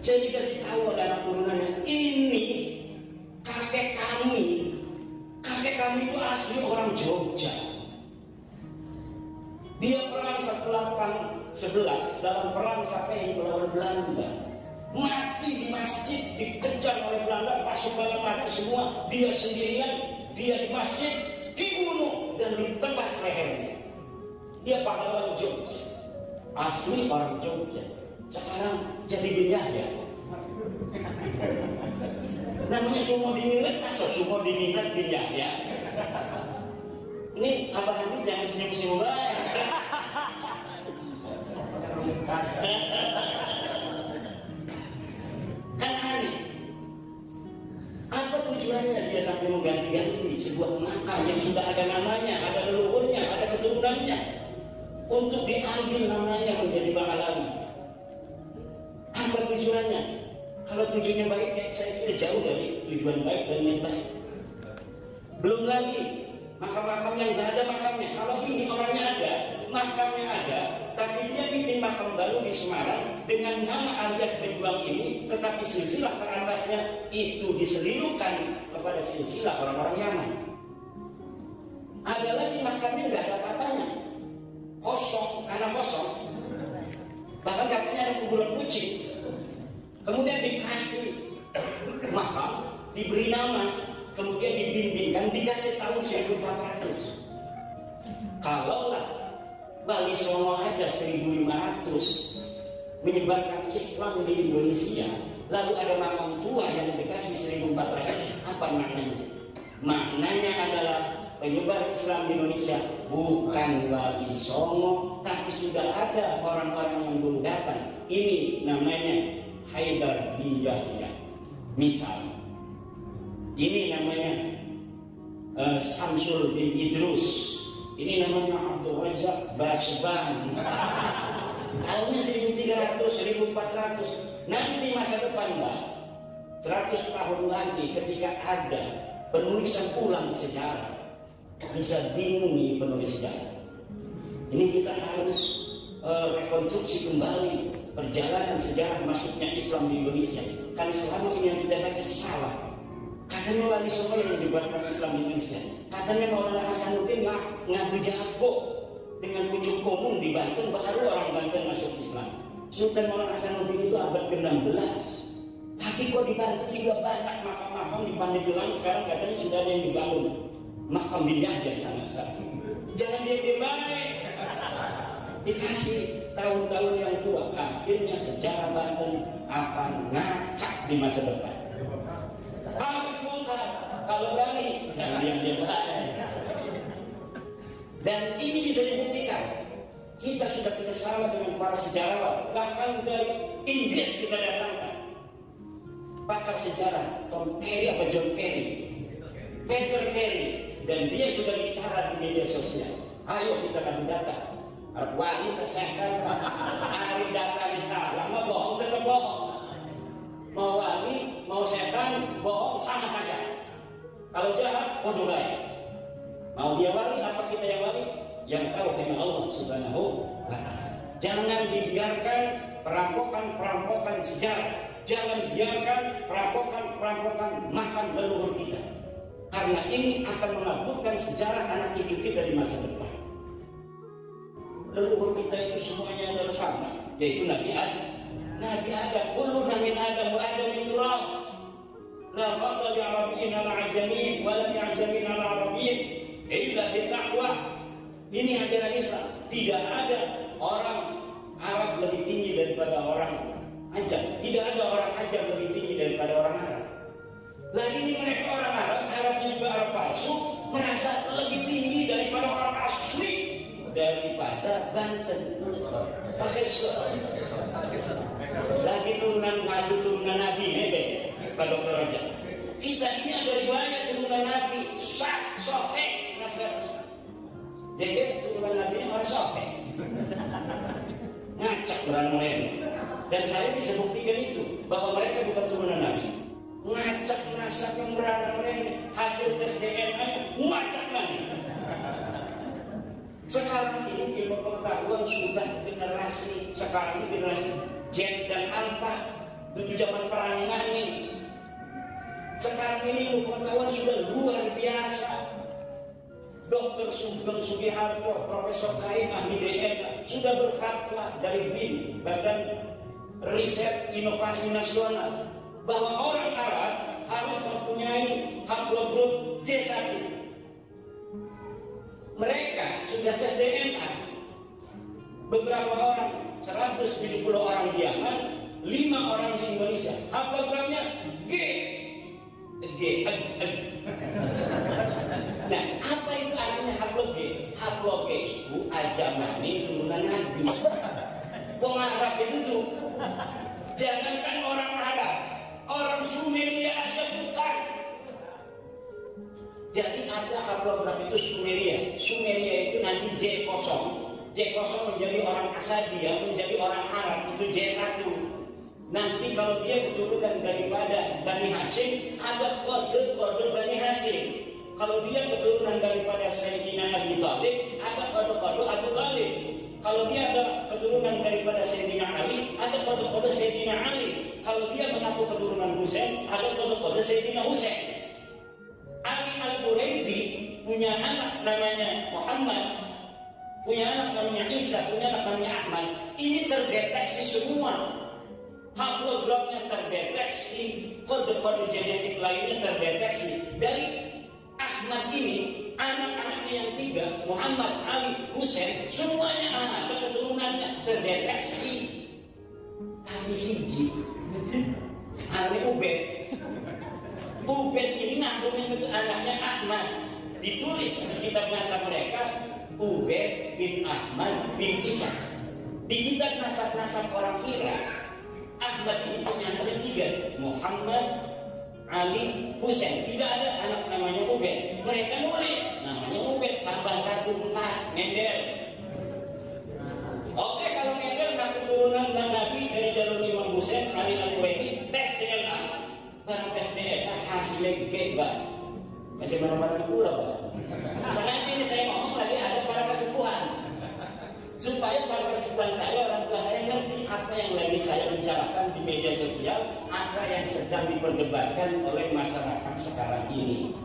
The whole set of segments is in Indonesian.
Saya dikasih tahu ada anak turunannya, ini kakek kami itu asli orang Jogja. Dia perang 1811 dalam perang Sapei melawan Belanda. Mati di masjid, dikejar oleh Belanda, pasukannya mati semua. Dia sendirian, dia di masjid, dibunuh dan ditebas lehernya. Dia pahlawan Jogja, asli orang Jogja. Sekarang jadi Yahya. Namanya semua diminat, masa semua diminat di Yahya? Nih Abah ini jangan senyum-senyum baik. Kan aneh. Apa tujuannya dia sampai mengganti-ganti sebuah makam yang sudah ada namanya, ada leluhurnya, ada keturunannya, untuk diambil namanya menjadi Bangalawi? Apa tujuannya? Kalau tujuannya baik, saya kira jauh dari tujuan baik dan yang baik. Belum lagi makam-makam yang gak ada makamnya. Kalau ini orangnya ada, makamnya ada, tapi dia bikin makam baru di Semarang dengan nama alias pejuang ini, tetapi silsilah teratasnya itu diselirupkan kepada silsilah orang-orang Yaman. Ada lagi makamnya gak ada apa-apanya, kosong, karena kosong. Bahkan katanya ada kuburan kucing. Kemudian dikasih makam, diberi nama, kemudian dibimbingkan, dikasih tahun 1400. Kalaulah Wali Songo aja 1500 menyebarkan Islam di Indonesia, lalu ada makam tua yang dikasih 1400, apa maknanya? Maknanya adalah penyebar Islam di Indonesia bukan Wali Songo, tapi sudah ada orang-orang yang dulu datang. Ini namanya Haidar bin Yahya. Misal ini namanya Samsul bin Idrus, ini namanya Abdul Razak Basban. Tahunnya 1300, 1400. Nanti masa depan 100 tahun lagi ketika ada penulisan ulang sejarah, bisa bingung nih penulis sejarah. Ini kita harus rekonstruksi kembali perjalanan sejarah masuknya Islam di Indonesia. Kan selama ini yang kita baca salah. Katanya Wali Songo yang menyebarkan Islam di Indonesia. Katanya Maulana Hasanuddin ngaku jago dengan pucuk umum di Banten, baru orang Banten masuk Islam. Sultan Maulana Hasanuddin itu abad ke-16. Tapi kok di Banten sudah banyak makam-makam di Pandeglang, sekarang katanya sudah ada yang dibangun makam Yahya sana. Jangan dia baik. Dikasih tahun-tahun yang tua, akhirnya sejarah Banten akan ngacak di masa depan. Harus bongkar, kalau berani jangan diam-diam saja. Dan ini bisa dibuktikan. Kita sudah kerjasama dengan para sejarawan, bahkan dari Inggris kita datangkan pakar sejarah Tom Carey apa John Carey, Peter Carey, dan dia sudah bicara di media sosial. Ayo kita akan data. Wali kesehatan, hari data salah, mau bohong tetap bohong. Mau wali, mau setan, bohong sama saja. Kalau jahat, bodoh baik. Mau dia wali, apa kita yang wali? Yang tahu hanya Allah Subhanahu wa Ta'ala. Jangan dibiarkan perampokan sejarah. Jangan biarkan perampokan makan leluhur kita. Karena ini akan mengaburkan sejarah anak cucu kita di masa depan. Leluhur kita itu semuanya adalah sama, yaitu Nabi Adam. Nabi Adam, kullu min Adam wa Adam min turab. La fadla li Arabiyyin ala Ajamiyyin wa la li Ajamiyyin ala Arabiyyin illa bi taqwa. Ini ajaran Islam. Tidak ada orang Arab lebih tinggi daripada orang Ajam. Tidak ada orang Ajam lebih tinggi daripada orang Arab. Lah ini mereka orang Arabnya juga Arab palsu, merasa lebih tinggi daripada orang asli, daripada Banten. Pakai lagi turunan Nabi Pak Dr. Raja. Kita ini ada riwayat turunan Nabi Soheh nasabnya. Jadi turunan Nabi ini orang Soheh. Ngacak beranak mereka. Dan saya bisa buktikan itu, bahwa mereka bukan turunan Nabi. Ngacak nasab yang beranak mereka. Hasil tes DNA ngacak lagi. Sekarang ini ilmu pengetahuan sudah generasi, sekarang ini generasi Z dan Alpha. Itu zaman perang ini. Sekarang ini ilmu pengetahuan sudah luar biasa. Dr. Sugeng Sugiharto, Profesor Kaim ahli DNA sudah berfatwa dari BIN, Badan Riset Inovasi Nasional, bahwa orang Arab harus mempunyai haplogrup J1. Mereka sudah tes DNA. Beberapa orang, 170 orang di Yaman, 5 orang di Indonesia. Haplogramnya G. Nah, apa itu artinya haplog G? Haplog G itu ajamani turunan Nabi. Wong Arab itu tuh, jangankan orang Arab, orang Sumeria aja bukan. Jadi ada haplogram itu Sumeria. Sumeria itu nanti J0. J0 menjadi orang Akkadia, menjadi orang Arab, itu J1. Nanti kalau dia keturunan daripada Bani Hashim, ada kode-kode Bani Hashim. Kalau dia keturunan daripada Sayyidina Abi Thalib, ada kode-kode Abu Thalib. Kalau dia ada keturunan daripada Sayyidina Ali, ada kode-kode Sayyidina Ali. Kalau dia mengaku keturunan Husain, ada kode-kode Sayyidina Husain. Ali Al-Quraidi punya anak namanya Muhammad, punya anak namanya Isa, punya anak namanya Ahmad. Ini terdeteksi semua. Haplogramnya terdeteksi, kode-kode genetik lainnya terdeteksi. Dari Ahmad ini, anak-anaknya yang 3, Muhammad, Ali, Husain, semuanya ada keturunannya terdeteksi. Tapi siji, Ali Ubed. Ubed ini ngakungnya ke anaknya Ahmad. Ditulis di kitab nasab mereka, Ubed bin Ahmad bin Isa. Di kitab nasab-nasab orang Irak, Ahmad ini punya anak 3, Muhammad, Ali, Husain. Tidak ada anak namanya Ubed. Mereka nulis namanya Ubed, tambah 1 4, Mendel. Oke, kalau Mendel nggak keturunan Nabi dari jalur Imam Husain, Ali Al-Quraidi, tes DNA. Barang tes DNA hasilnya gebak. Macam mana di pulau, Pak? Sekarang ini saya ngomong tadi ada para kesepuhan, supaya para kesepuhan saya, orang tua saya ngerti apa yang lagi saya bicarakan di media sosial, apa yang sedang diperdebatkan oleh masyarakat sekarang ini.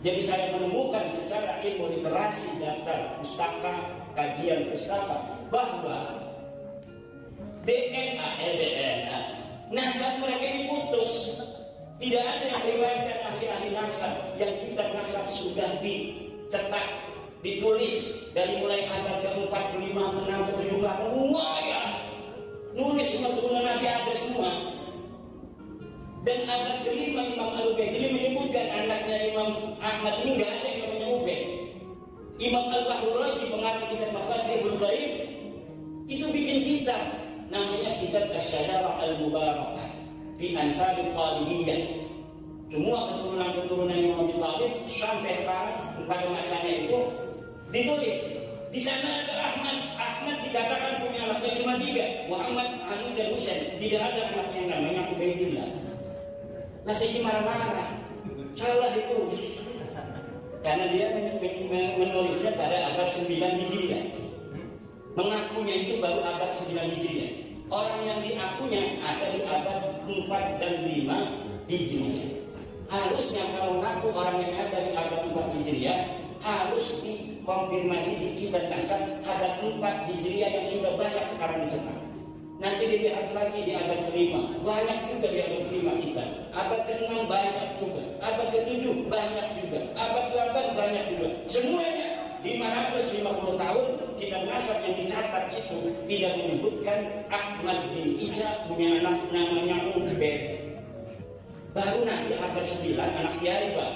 Jadi saya menemukan secara ilmu literasi daftar pustaka, kajian pustaka, bahwa DNA, LDNA, nasab mereka ini putus. Tidak ada yang riwayatkan ahli-ahli nasab, yang kitab nasab sudah dicetak, ditulis dari mulai abad ke-4, ke-5, ke-6, ke-7, semua ya. Nulis semua turunan Nabi ada semua. Dan abad ke-5 Imam Al-Ubaidili menyebutkan anaknya Imam Ahmad ini nggak ada yang namanya Ubaid. Imam Al-Bahruraji pengarang kitab Mafatihul Ghaib itu bikin kitab namanya kitab Asy-Syajarah Al-Mubarakah fi Ansabil Talibiyah. Semua keturunan-keturunan Imam Abi Thalib sampai sekarang pada masanya itu ditulis. Di sana ada Ahmad. Ahmad dikatakan punya anaknya cuma 3, Muhammad, Ali, dan Husain. Tidak ada anaknya yang namanya Ubaidillah. Nah, saya marah-marah. Salah itu. Karena dia menulisnya pada abad 9 Hijriah. Mengakunya itu baru abad 9 Hijriah. Orang yang diakunya ada di abad 4 dan 5 Hijriah. Harusnya kalau mengaku orang yang ada di abad 4 Hijriah harus dikonfirmasi di kitab nasab abad 4 Hijriah yang sudah banyak sekarang dicetak. Nanti dilihat lagi di abad ke-5, banyak juga di abad ke-5 kita. Abad ke-6 banyak juga, abad ke-7 banyak juga, abad ke-8 banyak juga. Semuanya 550 tahun kitab nasab yang dicatat itu tidak menyebutkan Ahmad bin Isa punya anak namanya Ubed. Baru nanti abad 9 anak kiai Pak.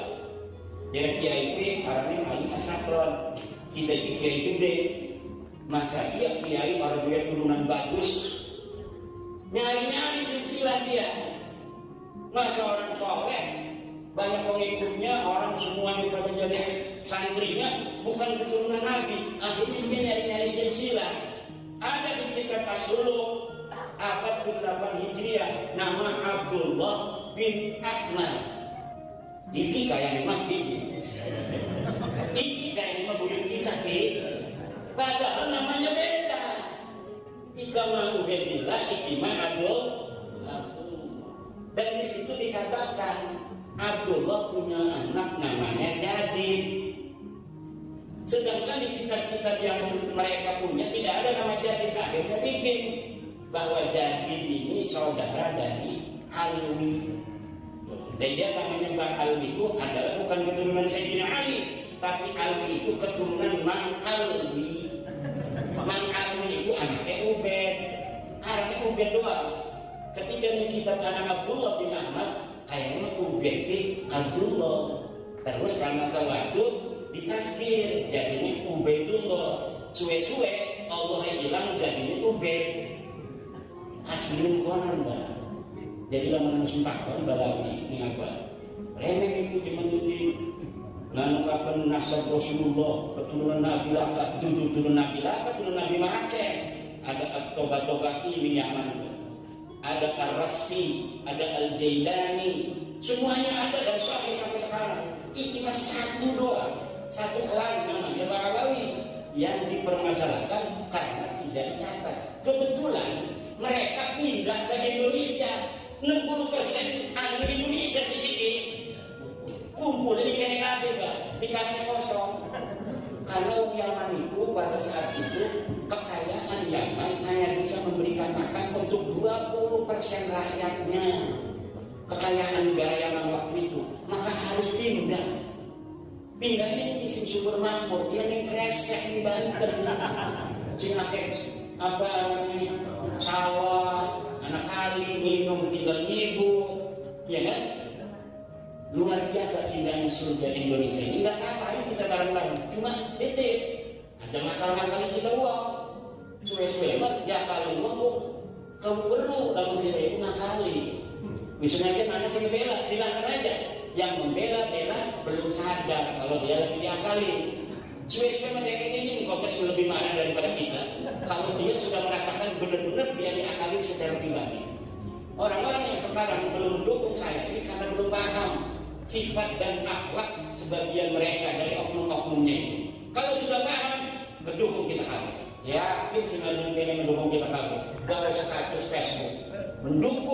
Jadi kiai itu orangnya paling asakron. Kita itu kiai gede. Masa iya kiai orang dia turunan bagus. Nyari-nyari silsilah dia. Masa orang soleh banyak pengikutnya, orang semuanya pada jadi santrinya, bukan keturunan Nabi. Akhirnya dia nyari-nyari silsilah. Ada di kitab As-Suluk abad ke-8 Hijriah nama Abdullah bin Ahmad. Iki kayak memang iki kayak memang buyut kita padahal namanya beda. Ika mah Ubaidillah, iki mah Abdul. Dan di situ dikatakan Abdullah punya anak namanya Jadid. Sedangkan di kitab-kitab yang mereka punya tidak ada nama Jadid. Akhirnya bikin bahwa Jadid ini saudara dari Alwi. Dan dia namanya Bang Alwi itu adalah bukan keturunan Sayyidina Ali, tapi Alwi itu keturunan Mang Alwi. Mang Alwi itu anaknya Ubed. Anaknya Ubed doang. Ketika di kitab anak Abdullah bin Ahmad, kayaknya Ubed Abdullah. Terus karena waktu ditasbih jadinya Ubaidullah. Suwe-suwe Allah hilang jadinya Ubed. Asli konon Mbak. Jadi lama sumpah kan balai ini apa? Remeh itu dimenuti. Lalu kapan nasab Rasulullah keturunan Nabi Laka, turun Nabi Laka, turun Nabi Ma'akeh. Ada At-Toba-Toba ini Yaman. Ada Ar-Rassi, ada Al-Jailani, semuanya ada dan sampai sekarang. Ini cuma satu doang, satu klan namanya Barawawi yang dipermasalahkan karena tidak dicatat. Kebetulan mereka pindah ke Indonesia. 60% ada di Indonesia sedikit kumpul di KKB di KKB kosong karena Yaman itu pada saat itu kekayaan Yaman hanya bisa memberikan makan untuk 20% rakyatnya. Kekayaan negara Yaman waktu itu maka harus pindah ini isi sumber makmur yang kresek di Banten Cinakes apa namanya sawah anak kali minum tinggal ibu, ya kan? Luar biasa indahnya surga Indonesia ini. Nggak apa-apa kita bareng-bareng, cuma titik. Ada masalah-masalah kita uang, suwe-suwe mas, ya kali uang bu, kamu perlu kamu sini itu ngakali. Misalnya mana sih membela, silakan aja. Yang membela belum sadar kalau dia lagi diakali. Suwe-suwe mereka ini kok lebih marah daripada kita. Kalau dia sudah merasakan benar-benar dia diakali secara pribadi. Orang-orang yang sekarang belum mendukung saya ini karena belum paham sifat dan akhlak sebagian mereka dari oknum-oknumnya itu. Kalau sudah paham, mendukung kita kabur. Yakin sebenarnya mendukung kita kabur. Gak ada status Facebook. Mendukung